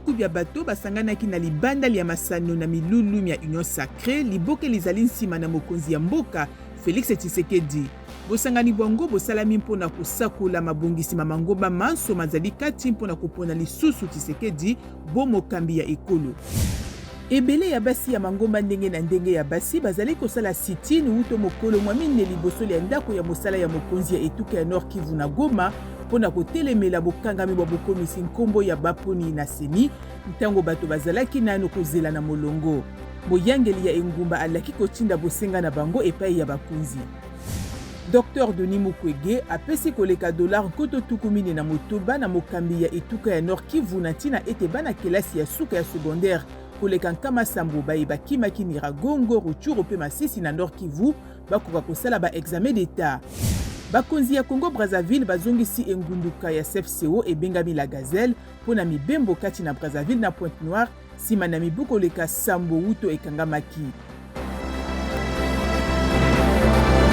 tukutuku bya bato basanganaki na libandali ya masano na milulu ya Union Sacrée libokeli ezali nsima na mokonzi ya mboka Félix Tshisekedi. Bosangani bongo bosalami mpona kosakola mabongisi mangomba manso mazali kati mpona kopona lisusu Tshisekedi bo mokambi ya ekolo. Ebele ya basi ya mangomba ndenge na ndenge ya basi bazali kosala sitini uto mokolo mwamine liboso ya ndako ya mosala ya mokonzi ya etuka ya Nord Kivu na Goma mpona kotelemela bokangami bwa bokomisi nkombo ya baponi na seni ntango bato bazalaki nano kozela na molongo. Moyangeli ya engumba alaki kotinda bosenga na bango epai ya bakonzi. Dr Denis Mukwege apesi koleka dollar nkoto tukumine na motoba na mokambi ya etuka ya Nord Kivu na ntina ete bana kelasi ya suka ya secondaire koleka nkama sambo bayeba kimaki Nyiragongo, Rutshuru pe Masisi na Nord Kivu bakoka kosala ba examen d'état. Bakonzi ya Congo Brazzaville bazongisi engunduka ya CFCO ebengami la Gazelle pona mibembo kati na Brazzaville na Pointe Noire sima na mibuko leka sambo uto ekangamaki.